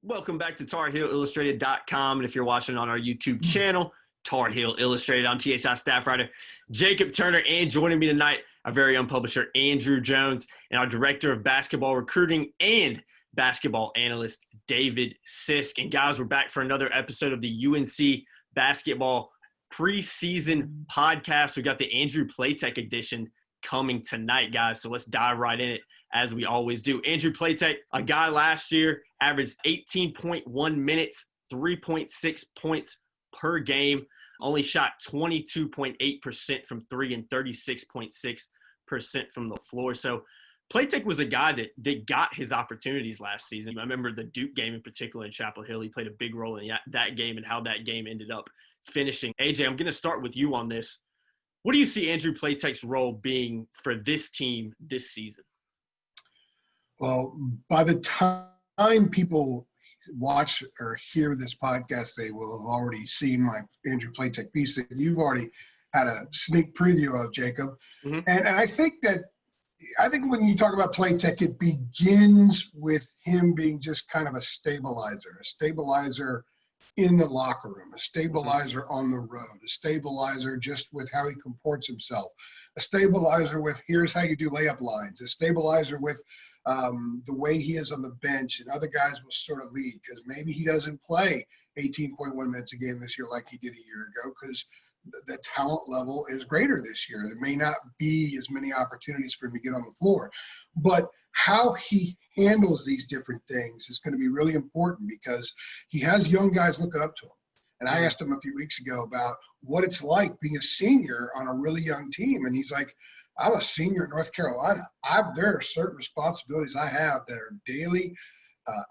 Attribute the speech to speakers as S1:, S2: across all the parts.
S1: Welcome back to TarHeelIllustrated.com. And if you're watching on our YouTube channel, Tar Heel Illustrated, I'm THI staff writer Jacob Turner, and joining me tonight, our very own publisher, Andrew Jones, and our director of basketball recruiting and basketball analyst, David Sisk. And guys, we're back for another episode of the UNC basketball preseason podcast. We got the Andrew Platek edition coming tonight, guys. So let's dive right in it, as we always do. Andrew Platek, a guy last year, averaged 18.1 minutes, 3.6 points per game, only shot 22.8% from three and 36.6% from the floor. So Platek was a guy that got his opportunities last season. I remember the Duke game in particular in Chapel Hill. He played a big role in that game and how that game ended up finishing. AJ, I'm going to start with you on this. What do you see Andrew Platek's role being for this team this season?
S2: Well, by the time people watch or hear this podcast, they will have already seen my Andrew Platek piece that you've already had a sneak preview of, Jacob. Mm-hmm. And I think when you talk about Platek, it begins with him being just kind of a stabilizer in the locker room, a stabilizer on the road, a stabilizer just with how he comports himself, a stabilizer with here's how you do layup lines, a stabilizer with the way he is on the bench, and other guys will sort of lead because maybe he doesn't play 18.1 minutes a game this year like he did a year ago because the talent level is greater this year. There may not be as many opportunities for him to get on the floor, but how he handles these different things is going to be really important because he has young guys looking up to him. And I asked him a few weeks ago about what it's like being a senior on a really young team. And he's like, I'm a senior in North Carolina. There are certain responsibilities I have that are daily,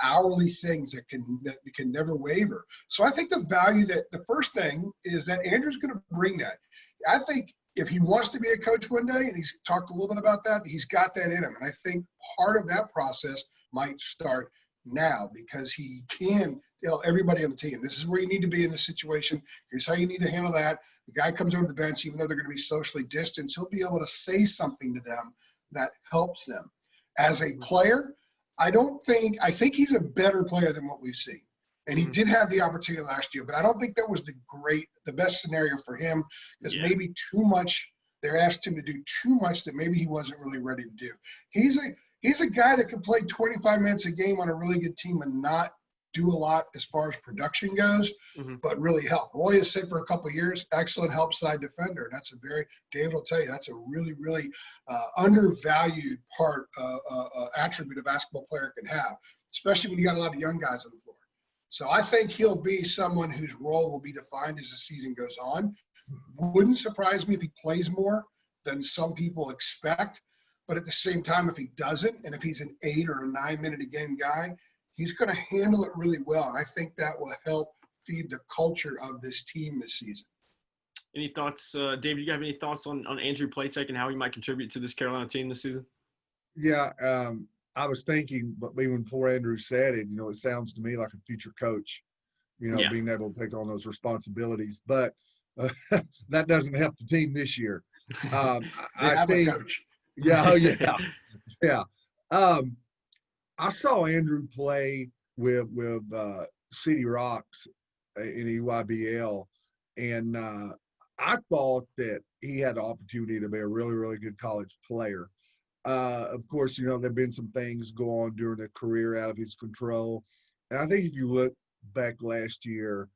S2: hourly things that can never waver. So I think the first thing is that Andrew's going to bring that. I think if he wants to be a coach one day, and he's talked a little bit about that, he's got that in him. And I think part of that process might start now because he can tell everybody on the team, this is where you need to be in this situation. Here's how you need to handle that. The guy comes over the bench, even though they're going to be socially distanced, he'll be able to say something to them that helps them. As a player, I think he's a better player than what we've seen. And he did have the opportunity last year, but I don't think that was the best scenario for him because maybe too much, they asked him to do too much that maybe he wasn't really ready to do. He's a guy that can play 25 minutes a game on a really good team and not do a lot as far as production goes, but really help. Roy has said for a couple of years, excellent help side defender. And David will tell you, that's a really, really undervalued attribute a basketball player can have, especially when you got a lot of young guys on the floor. So I think he'll be someone whose role will be defined as the season goes on. Wouldn't surprise me if he plays more than some people expect. But at the same time, if he doesn't, and if he's an 8 or a 9 minute a game guy, he's going to handle it really well. And I think that will help feed the culture of this team this season.
S1: Any thoughts, David, you have any thoughts on Andrew Platek and how he might contribute to this Carolina team this season?
S3: Yeah, I was thinking, but even before Andrew said it, it sounds to me like a future coach, being able to take on those responsibilities. But that doesn't help the team this year.
S2: I think, a coach.
S3: Yeah. I saw Andrew play with City Rocks in EYBL, and I thought that he had the opportunity to be a really, really good college player. Of course, there have been some things go on during the career out of his control. And I think if you look back last year,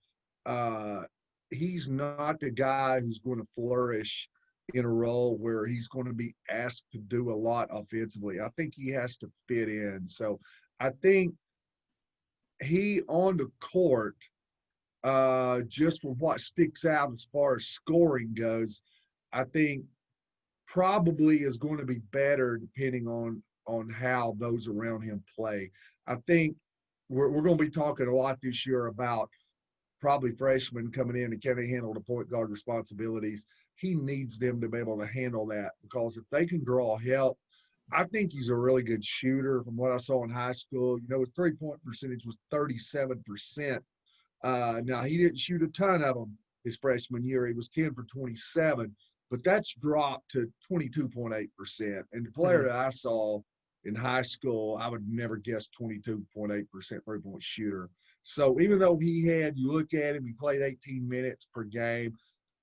S3: he's not the guy who's going to flourish in a role where he's going to be asked to do a lot offensively. I think he has to fit in. So I think he on the court, just from what sticks out as far as scoring goes, I think probably is going to be better depending on how those around him play. I think we're going to be talking a lot this year about probably freshmen coming in and can they handle the point guard responsibilities. He needs them to be able to handle that because if they can draw help, I think he's a really good shooter from what I saw in high school. His three-point percentage was 37%. Now, he didn't shoot a ton of them his freshman year. He was 10 for 27. But that's dropped to 22.8%. And the player that I saw in high school, I would never guess 22.8% three-point shooter. So even though you look at him, he played 18 minutes per game.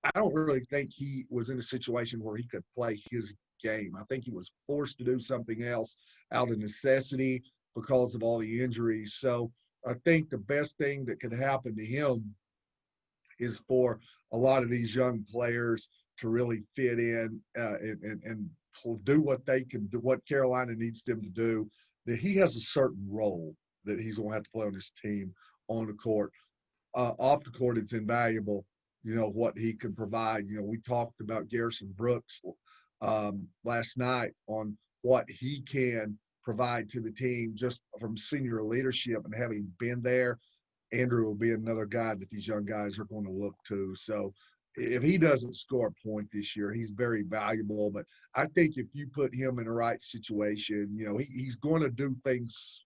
S3: I don't really think he was in a situation where he could play his game. I think he was forced to do something else out of necessity because of all the injuries. So I think the best thing that could happen to him is for a lot of these young players to really fit in and do what they can do, what Carolina needs them to do. That he has a certain role that he's going to have to play on this team on the court. Off the court, it's invaluable, what he can provide. We talked about Garrison Brooks last night on what he can provide to the team just from senior leadership and having been there. Andrew will be another guy that these young guys are going to look to. So if he doesn't score a point this year, he's very valuable. But I think if you put him in the right situation, he's going to do things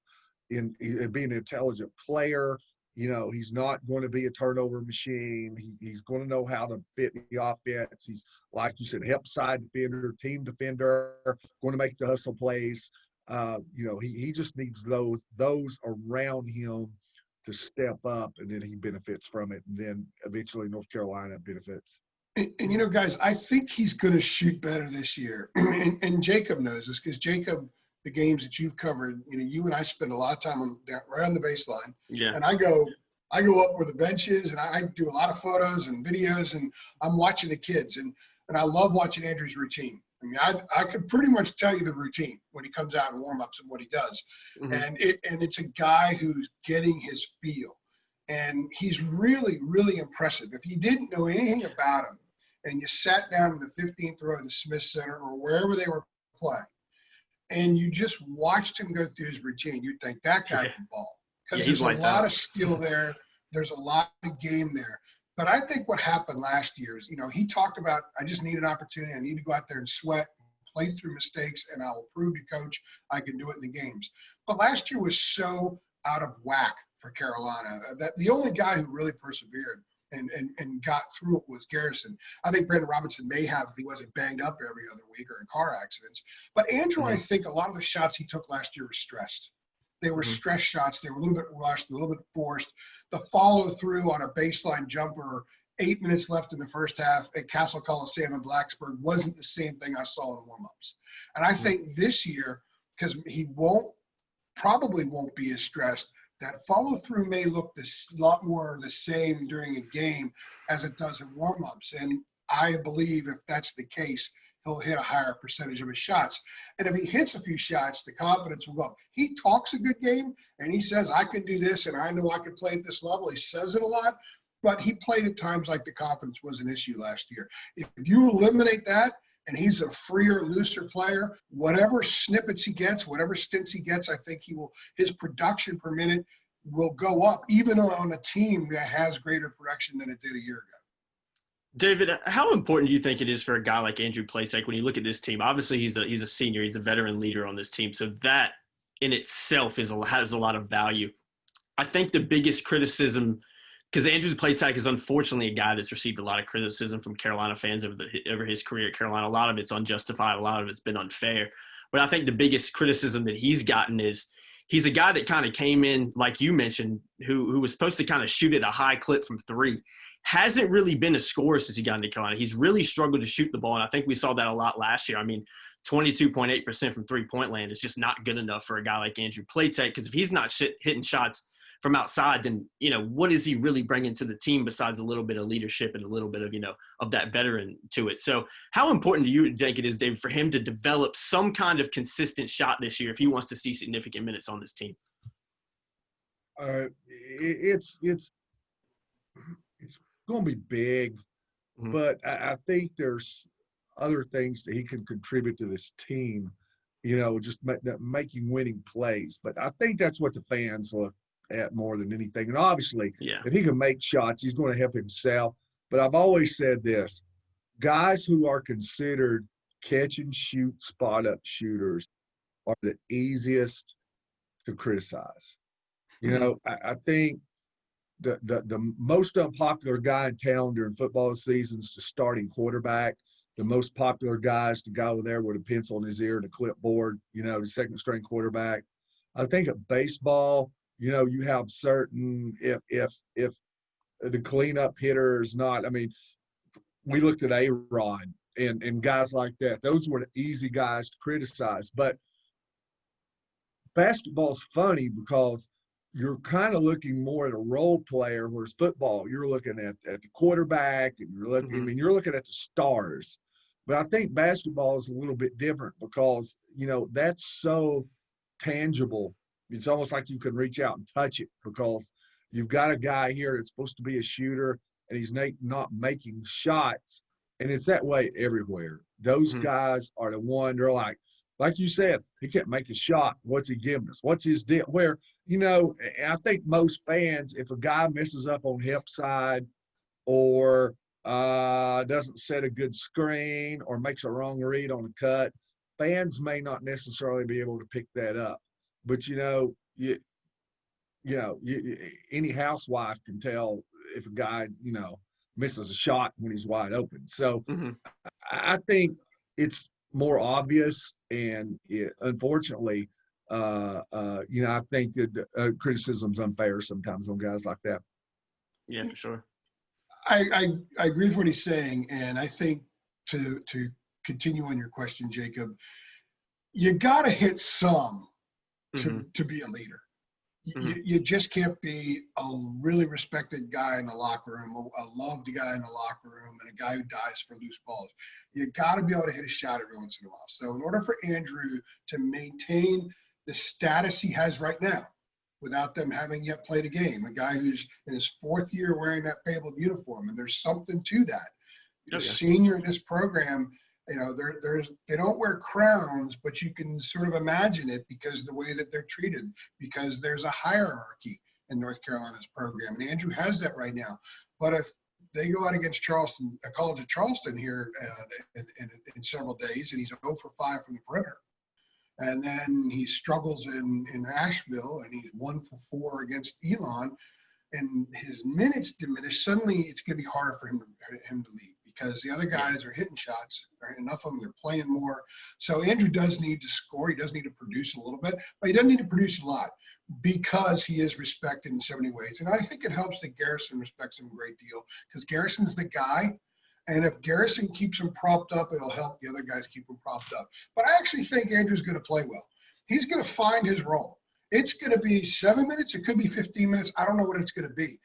S3: in being an intelligent player. He's not going to be a turnover machine. He's going to know how to fit the offense. He's, like you said, help side defender, team defender, going to make the hustle plays. He just needs those around him to step up, and then he benefits from it. And then eventually North Carolina benefits.
S2: And guys, I think he's going to shoot better this year. and Jacob knows this because Jacob, the games that you've covered, you and I spend a lot of time right on the baseline.
S1: Yeah.
S2: And I go up where the bench is, and I do a lot of photos and videos, and I'm watching the kids. And I love watching Andrew's routine. I mean, I could pretty much tell you the routine when he comes out in warm-ups and what he does. Mm-hmm. And it's a guy who's getting his feel. And he's really, really impressive. If you didn't know anything about him and you sat down in the 15th row of the Smith Center or wherever they were playing, and you just watched him go through his routine, you'd think that guy can ball. Because there's a lot of skill there. There's a lot of game there. But I think what happened last year is, he talked about, I just need an opportunity. I need to go out there and sweat, play through mistakes, and I'll prove to coach I can do it in the games. But last year was so out of whack for Carolina that the only guy who really persevered and got through it was Garrison. I think Brandon Robinson may have if he wasn't banged up every other week or in car accidents. But Andrew, I think a lot of the shots he took last year were stressed. They were stress shots. They were a little bit rushed, a little bit forced. The follow-through on a baseline jumper 8 minutes left in the first half at Castle Coliseum in Blacksburg wasn't the same thing I saw in warm-ups. And I think this year, because he probably won't be as stressed, that follow-through may look a lot more the same during a game as it does in warm-ups. And I believe if that's the case, he'll hit a higher percentage of his shots. And if he hits a few shots, the confidence will go up. He talks a good game, and he says, I can do this, and I know I can play at this level. He says it a lot, but he played at times like the confidence was an issue last year. If you eliminate that, and he's a freer, looser player, whatever snippets he gets, whatever stints he gets, I think his production per minute will go up, even on a team that has greater production than it did a year ago.
S1: David, how important do you think it is for a guy like Andrew Platek when you look at this team? Obviously, he's a senior. He's a veteran leader on this team. So that in itself has a lot of value. I think the biggest criticism, because Andrew Platek is unfortunately a guy that's received a lot of criticism from Carolina fans over his career at Carolina. A lot of it's unjustified. A lot of it's been unfair. But I think the biggest criticism that he's gotten is he's a guy that kind of came in, like you mentioned, who was supposed to kind of shoot at a high clip from three. Hasn't really been a scorer since he got into Carolina. He's really struggled to shoot the ball, and I think we saw that a lot last year. I mean, 22.8% from three-point land is just not good enough for a guy like Andrew Platek, because if he's not hitting shots from outside, then, what is he really bringing to the team besides a little bit of leadership and a little bit of, of that veteran to it? So how important do you think it is, David, for him to develop some kind of consistent shot this year if he wants to see significant minutes on this team?
S3: It's going to be big, but I think there's other things that he can contribute to this team, just making winning plays. But I think that's what the fans look at more than anything. And obviously, if he can make shots, he's going to help himself. But I've always said this, guys who are considered catch and shoot, spot up shooters are the easiest to criticize. I think the most unpopular guy in town during football seasons, the starting quarterback. the most popular guys to go over there with a pencil in his ear and a clipboard, the second string quarterback. I think at baseball, you have certain, if the cleanup hitter is not, we looked at A-Rod and guys like that. Those were the easy guys to criticize. But basketball's funny because you're kind of looking more at a role player, whereas football, you're looking at the quarterback and you're looking, you're looking at the stars. But I think basketball is a little bit different because, that's so tangible. It's almost like you can reach out and touch it because you've got a guy here that's supposed to be a shooter and he's not making shots. And it's that way everywhere. Those guys are the one, they're like you said, he can't make a shot. What's he giving us? What's his deal? Where, I think most fans, if a guy messes up on hip side or doesn't set a good screen or makes a wrong read on a cut, fans may not necessarily be able to pick that up. But, any housewife can tell if a guy, misses a shot when he's wide open. So I think it's more obvious, and unfortunately, I think that criticism's unfair sometimes on guys like that.
S1: Yeah, for sure.
S2: I agree with what he's saying, and I think to continue on your question, Jacob, you got to hit some to be a leader. You just can't be a really respected guy in the locker room, a loved guy in the locker room, and a guy who dies for loose balls. You got to be able to hit a shot every once in a while. So in order for Andrew to maintain the status he has right now, without them having yet played a game, a guy who's in his fourth year wearing that fabled uniform, and there's something to that. You're a senior in this program. They don't wear crowns, but you can sort of imagine it because the way that they're treated, because there's a hierarchy in North Carolina's program. And Andrew has that right now. But if they go out against Charleston, College of Charleston here in several days, and he's 0 for 5 from the perimeter, and then he struggles in Asheville, and he's 1 for 4 against Elon, and his minutes diminish, suddenly it's going to be harder for him to lead. Because the other guys are hitting shots, right? Enough of them, they're playing more. So Andrew does need to score. He does need to produce a little bit, but he doesn't need to produce a lot because he is respected in so many ways. And I think it helps that Garrison respects him a great deal because Garrison's the guy. And if Garrison keeps him propped up, it'll help the other guys keep him propped up. But I actually think Andrew's going to play well. He's going to find his role. It's going to be 7 minutes. It could be 15 minutes. I don't know what it's going to be.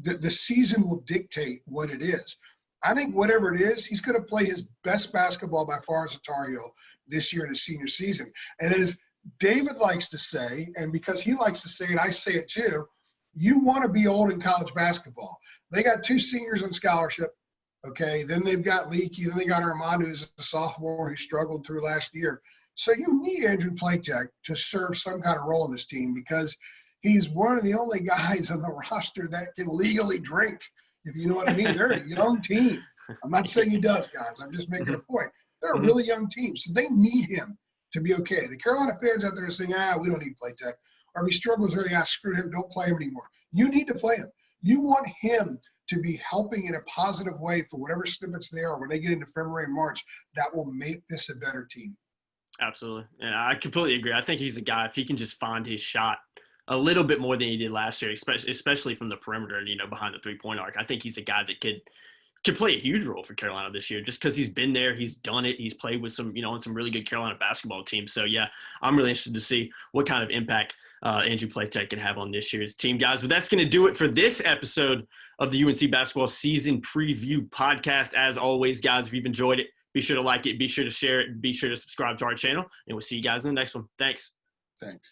S2: The season will dictate what it is. I think whatever it is, he's going to play his best basketball by far as a Tar Heel this year in his senior season. And as David likes to say, and because he likes to say it, I say it too, you want to be old in college basketball. They got 2 seniors on scholarship, okay? Then they've got Leakey. Then they got Armand, who's a sophomore who struggled through last year. So you need Andrew Platek to serve some kind of role in this team because he's one of the only guys on the roster that can legally drink. If you know what I mean. They're a young team. I'm not saying he does, guys. I'm just making a point. They're a really young team, so they need him to be okay. The Carolina fans out there are saying, we don't need Platek. Or if he struggles early, screw him, don't play him anymore. You need to play him. You want him to be helping in a positive way for whatever snippets they are when they get into February and March. That will make this a better team.
S1: Absolutely. And I completely agree. I think he's a guy, if he can just find his shot a little bit more than he did last year, especially from the perimeter, behind the three-point arc. I think he's a guy that could play a huge role for Carolina this year just because he's been there, he's done it, he's played with some, on some really good Carolina basketball teams. So, yeah, I'm really interested to see what kind of impact Andrew Platek can have on this year's team, guys. But that's going to do it for this episode of the UNC Basketball Season Preview Podcast. As always, guys, if you've enjoyed it, be sure to like it, be sure to share it, and be sure to subscribe to our channel, and we'll see you guys in the next one. Thanks.
S2: Thanks.